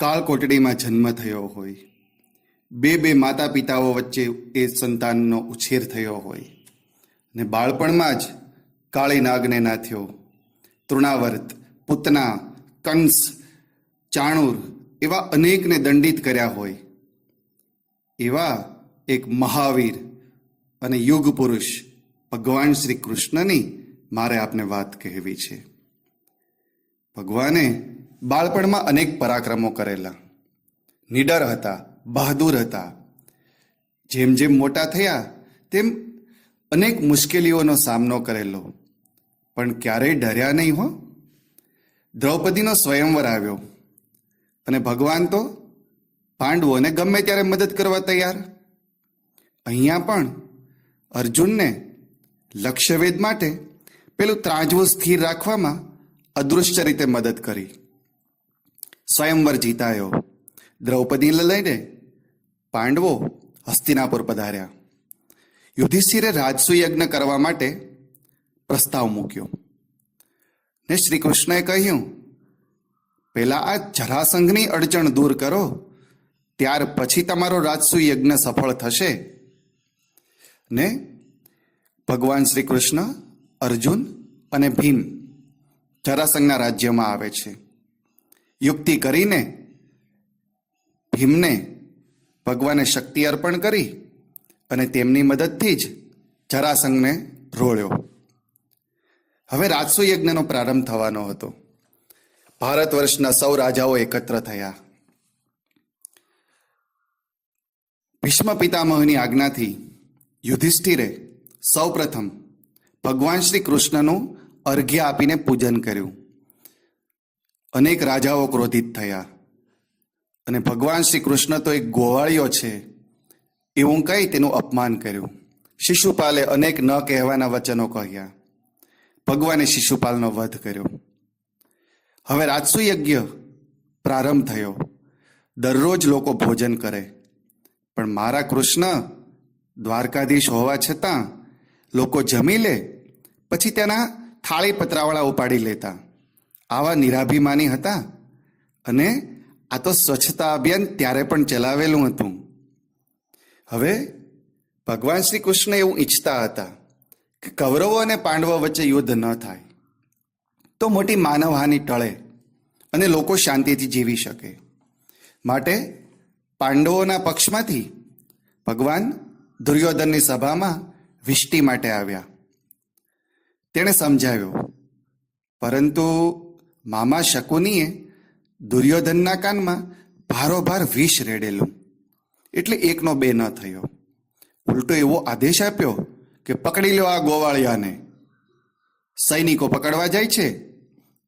કાળકોટડીમાં જન્મ થયો હોય, બે માતા પિતાઓ વચ્ચે એ સંતાનનો ઉછેર થયો હોય ને બાળપણમાં જ કાળી નાગને નાથ્યો, તૃણાવર્ત, પૂતના, કંસ, ચાણૂર એવા અનેકને દંડિત કર્યા હોય, એવા એક મહાવીર અને યુગ પુરુષ ભગવાન શ્રી કૃષ્ણની મારે આપને વાત કહેવી છે. ભગવાને બાળપણમાં અનેક પરાક્રમો કરેલા, નિડર હતા, બહાદુર હતા. જેમ જેમ મોટા થયા તેમ અનેક મુશ્કેલીઓનો સામનો કરેલો, પણ ક્યારેય ડર્યા નહીં હો. દ્રૌપદીનો સ્વયંવર આવ્યો અને ભગવાન તો પાંડવોને ગમે ત્યારે મદદ કરવા તૈયાર. અહીંયા પણ અર્જુનને લક્ષ્યવેદ માટે પેલું ત્રાજવું સ્થિર રાખવામાં અદૃશ્ય રીતે મદદ કરી. સ્વયંવર જીતાયો. દ્રૌપદીને લઈને પાંડવો હસ્તિનાપુર પધાર્યા. યુધિષ્ઠિરે રાજસુ યજ્ઞ કરવા માટે પ્રસ્તાવ મૂક્યો ને શ્રી કૃષ્ણએ કહ્યું, પહેલા આ જરાસંઘની અડચણ દૂર કરો, ત્યાર પછી તમારો રાજસુ યજ્ઞ સફળ થશે. ને ભગવાન શ્રી કૃષ્ણ, અર્જુન અને ભીમ જરાસંઘના રાજ્યમાં આવે છે. યુક્તિ કરીને ભીમને ભગવાને શક્તિ અર્પણ કરી અને તેમની મદદથી જ જરાસંઘને રોળ્યો. હવે રાજસુ યજ્ઞનો પ્રારંભ થવાનો હતો. ભારત વર્ષના સૌ રાજાઓ એકત્ર થયા. ભીષ્મ પિતામહની આજ્ઞાથી યુધિષ્ઠિરે સૌ પ્રથમ ભગવાન શ્રી કૃષ્ણનું અર્ઘ્ય આપીને પૂજન કર્યું. અનેક રાજાઓ ક્રોધિત થયા અને ભગવાન શ્રી કૃષ્ણ તો એક ગોવાળિયો છે એવું કહી તેનું અપમાન કર્યું. શિશુપાલે અનેક ન કહેવાના વચનો કહ્યા. ભગવાને શિશુપાલનો વધ કર્યો. હવે રાજસુ યજ્ઞ પ્રારંભ થયો. દરરોજ લોકો ભોજન કરે, પણ મારા કૃષ્ણ દ્વારકાધીશ હોવા છતાં લોકો જમી લે પછી તેના થાળી પતરાવાળા ઉપાડી લેતા. આવા નિરાભિમાની હતા. અને આ તો સ્વચ્છતા અભિયાન ત્યારે પણ ચલાવેલું હતું. હવે ભગવાન શ્રી કૃષ્ણ એવું ઈચ્છતા હતા કે કૌરવો અને પાંડવો વચ્ચે યુદ્ધ ન થાય, તો મોટી માનવહાનિ ટળે અને લોકો શાંતિથી જીવી શકે. માટે પાંડવોના પક્ષમાંથી ભગવાન દુર્યોધનની સભામાં વિષ્ટિ માટે આવ્યા. તેણે સમજાવ્યો, પરંતુ મામા શકુનીએ દુર્યોધનના કાનમાં ભારોભાર વિષ રેડેલું, એટલે એકનો બે ન થયો. ઉલટો એવો આદેશ આપ્યો કે પકડી લો આ ગોવાળિયાને. સૈનિકો પકડવા જાય છે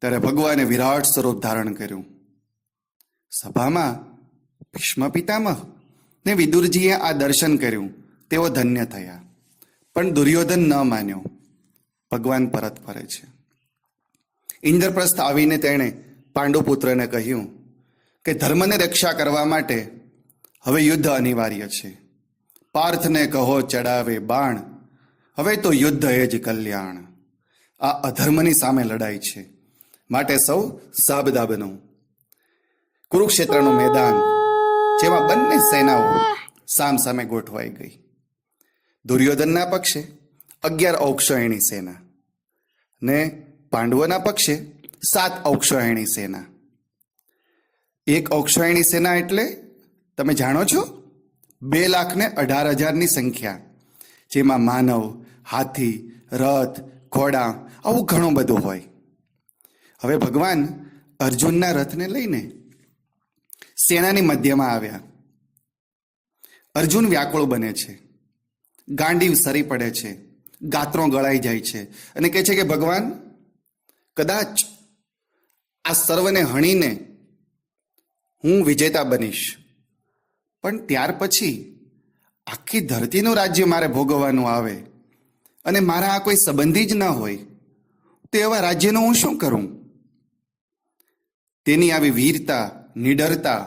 ત્યારે ભગવાને વિરાટ સ્વરૂપ ધારણ કર્યું. સભામાં ભીષ્મ પિતામહ ને વિદુરજીએ આ દર્શન કર્યું. તેઓ ધન્ય થયા, પણ દુર્યોધન ન માન્યો. ભગવાન પરત ફરે છે. ઇન્દ્રપ્રસ્થ આવીને તેણે પાંડુપુત્રને કહ્યું કે ધર્મને રક્ષા કરવા માટે હવે યુદ્ધ અનિવાર્ય છે. પાર્થને કહો ચડાવે બાણ, હવે તો યુદ્ધ એ જ કલ્યાણ. આ અધર્મની સામે લડાઈ છે, માટે સૌ સાબદા બનો. કુરુક્ષેત્રનું મેદાન, જેમાં બંને સેનાઓ સામ સામે ગોઠવાઈ ગઈ. દુર્યોધનના પક્ષે 11 ઔક્ષયણી સેના ને પાંડવોના પક્ષે 7 ઔક્ષયણી સેના. 1 ઔક્ષયણી સેના એટલે તમે જાણો છો, 2,18,000ની સંખ્યા, જેમાં માનવ, હાથી, રથ, ઘોડા આવું ઘણું બધું હોય. હવે ભગવાન અર્જુનના રથને લઈને સેનાની મધ્યમાં આવ્યા. અર્જુન વ્યાકુળ બને છે, ગાંડીવ સરી પડે છે, ગાત્રો ગળાઈ જાય છે અને કહે છે કે ભગવાન, કદાચ આ સર્વને હણીને હું વિજેતા બનીશ, પણ ત્યાર પછી આખી ધરતીનું રાજ્ય મારે ભોગવવાનું આવે અને મારા આ કોઈ સંબંધી જ ન હોય, તો એવા રાજ્યનું હું શું કરું? તેની આવી વીરતા, નિડરતા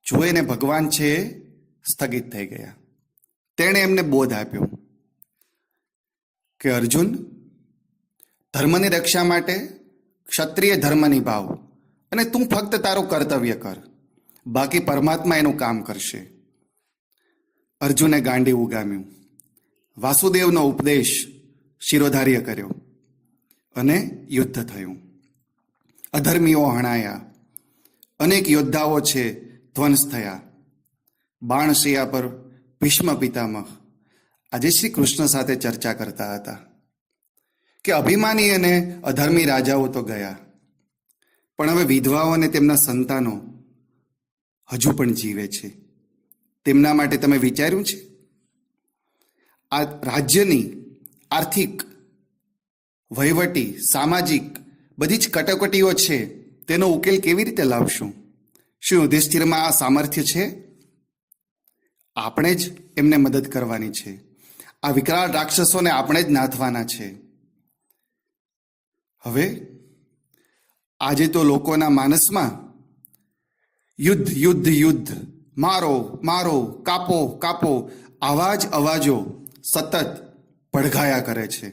જોઈને ભગવાન છે સ્થગિત થઈ ગયા. તેણે એમને બોધ આપ્યો કે અર્જુન, ધર્મની રક્ષા માટે ક્ષત્રિય ધર્મ નિભાવ અને તું ફક્ત તારું કર્તવ્ય કર, બાકી પરમાત્મા એનું કામ કરશે. અર્જુને ગાંડી ઉગામ્યું, વાસુદેવનો ઉપદેશ શિરોધાર્ય કર્યો અને યુદ્ધ થયું. અધર્મીઓ હણાયા, અનેક યોદ્ધાઓ છે ધ્વંસ થયા. બાણશિયા પર ભીષ્મ પિતામહ આજે શ્રી કૃષ્ણ સાથે ચર્ચા કરતા હતા કે અભિમાની અને અધર્મી રાજાઓ તો ગયા, પણ હવે વિધવાઓ અને તેમના સંતાનો હજુ પણ જીવે છે. તેમના માટે તમે વિચાર્યું છે? આ રાજ્યની આર્થિક, વહીવટી, સામાજિક બધી જ કટોકટીઓ છે, તેનો ઉકેલ કેવી રીતે લાવશું? શું યુધિષ્ઠિરમાં આ સામર્થ્ય છે? આપણે જ એમને મદદ કરવાની છે. આ વિકરાળ રાક્ષસોને આપણે જ નાથવાના છે. હવે આજે તો લોકોના માનસમાં યુદ્ધ યુદ્ધ યુદ્ધ, મારો મારો, કાપો કાપો આવા જ અવાજો સતત પડઘાયા કરે છે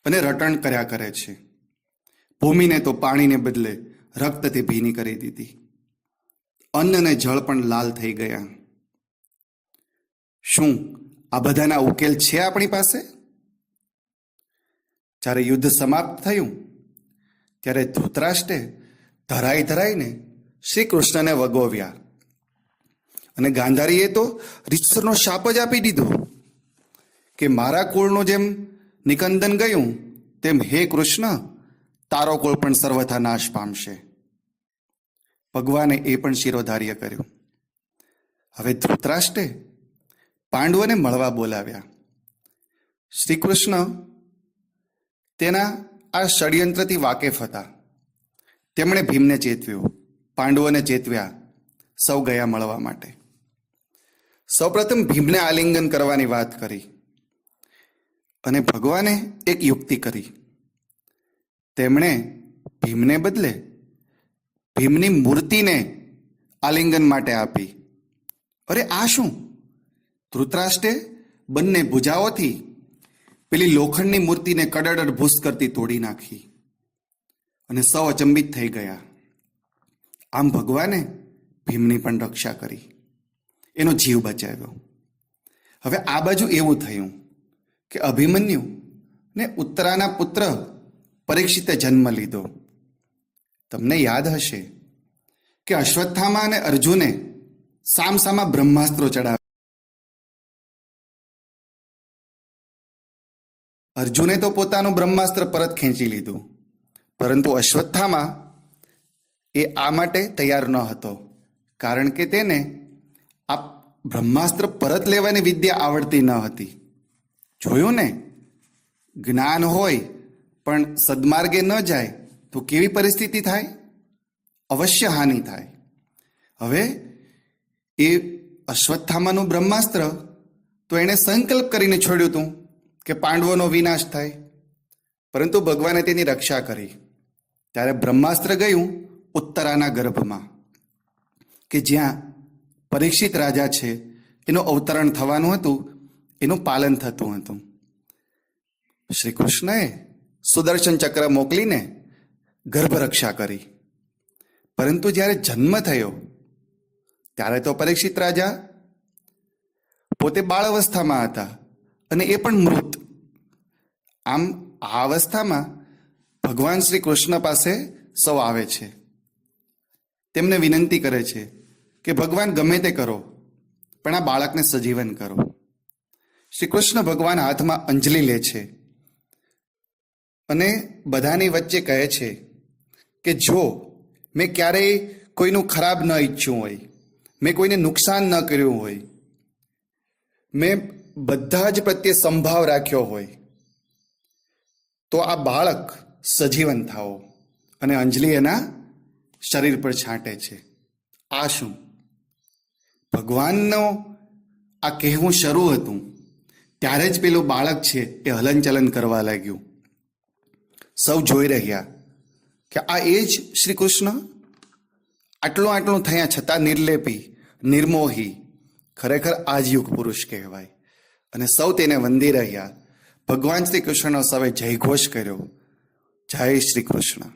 અને રટણ કર્યા કરે છે. ભૂમિને તો પાણીને બદલે રક્તથી ભીની કરી દીધી. અન્ન અને જળ પણ લાલ થઈ ગયા. શું આ બધાના ઉકેલ છે આપણી પાસે? જ્યારે યુદ્ધ સમાપ્ત થયું ત્યારે ધૃતરાષ્ટ્રે ધરાઈ ધરાઈને શ્રી કૃષ્ણને વગોવ્યા અને ગાંધારીએ તો રીતસરનો શાપ જ આપી દીધો કે મારા કુળનું જેમ નિકંદન ગયું તેમ હે કૃષ્ણ, તારો કુળ પણ સર્વથા નાશ પામશે. ભગવાને એ પણ શિરોધાર્ય કર્યું. હવે ધૃતરાષ્ટ્રે પાંડવોને મળવા બોલાવ્યા. શ્રી કૃષ્ણ તેના આ ષડયંત્રથી વાકેફ હતા. તેમણે ભીમને ચેતવ્યો, પાંડવોને ચેતવ્યા. સૌ ગયા મળવા માટે. સૌપ્રથમ ભીમને આલિંગન કરવાની વાત કરી અને ભગવાને એક યુક્તિ કરી. તેમણે ભીમને બદલે ભીમની મૂર્તિને આલિંગન માટે આપી. અરે આ શું? ધૃતરાષ્ટ્રે બંને ભુજાઓથી પેલી લોખંડની મૂર્તિને કડડ ભૂસ કરતી તોડી નાખી અને સૌ અચંબિત થઈ ગયા. આમ ભગવાને ભીમની પણ રક્ષા કરી, એનો જીવ બચાવ્યો. હવે આ બાજુ એવું થયું કે અભિમન્યુ ને ઉત્તરાના પુત્ર પરીક્ષિતે જન્મ લીધો. તમને યાદ હશે કે અશ્વત્થામા અને અર્જુને સામસામા બ્રહ્માસ્ત્રો ચડાવ્યા. અર્જુને તો પોતાનું બ્રહ્માસ્ત્ર પરત ખેંચી લીધું, પરંતુ અશ્વત્થામા એ આ માટે તૈયાર ન હતો, કારણ કે તેને આ બ્રહ્માસ્ત્ર પરત લેવાની વિદ્યા આવડતી ન હતી. જોયું ને, જ્ઞાન હોય પણ સદમાર્ગે ન જાય તો કેવી પરિસ્થિતિ થાય? અવશ્ય હાનિ થાય. હવે એ અશ્વત્થામાનું બ્રહ્માસ્ત્ર તો એણે સંકલ્પ કરીને છોડ્યું હતું કે પાંડવોનો વિનાશ થાય, પરંતુ ભગવાને તેની રક્ષા કરી. ત્યારે બ્રહ્માસ્ત્ર ગયું ઉત્તરાના ગર્ભમાં, કે જ્યાં પરીક્ષિત રાજા છે એનું અવતરણ થવાનું હતું, એનું પાલન થતું હતું. શ્રી કૃષ્ણએ સુદર્શન ચક્ર મોકલીને ગર્ભ રક્ષા કરી. પરંતુ જ્યારે જન્મ થયો ત્યારે તો પરીક્ષિત રાજા પોતે બાળ અવસ્થામાં હતા અને એ પણ મૃત. આમ આ અવસ્થામાં ભગવાન શ્રી કૃષ્ણ પાસે સૌ આવે છે, તેમને વિનંતી કરે છે કે ભગવાન ગમે તે કરો પણ આ બાળકને સજીવન કરો. શ્રી કૃષ્ણ ભગવાન હાથમાં અંજલિ લે છે અને બધાની વચ્ચે કહે છે કે જો મેં ક્યારેય કોઈનું ખરાબ ન ઈચ્છ્યું હોય, મેં કોઈને નુકસાન ન કર્યું હોય, મેં બધા જ પ્રત્યે સંભાવ રાખ્યો હોય, તો આ બાળક સજીવન થાઓ. અને અંજલિ એના શરીર પર છાંટે છે. આ શું? ભગવાનનો આ કહેવું શરૂ હતું ત્યારે જ પેલું બાળક છે એ હલનચલન કરવા લાગ્યું. સૌ જોઈ રહ્યા કે આ એ જ શ્રી કૃષ્ણ, આટલું થયા છતાં નિર્લેપી, નિર્મોહી, ખરેખર આ જ યુગ પુરુષ કહેવાય. અને સૌ તેને વંદી રહ્યા. ભગવાન શ્રી કૃષ્ણનો સૌએ જયઘોષ કર્યો. જય શ્રી કૃષ્ણ.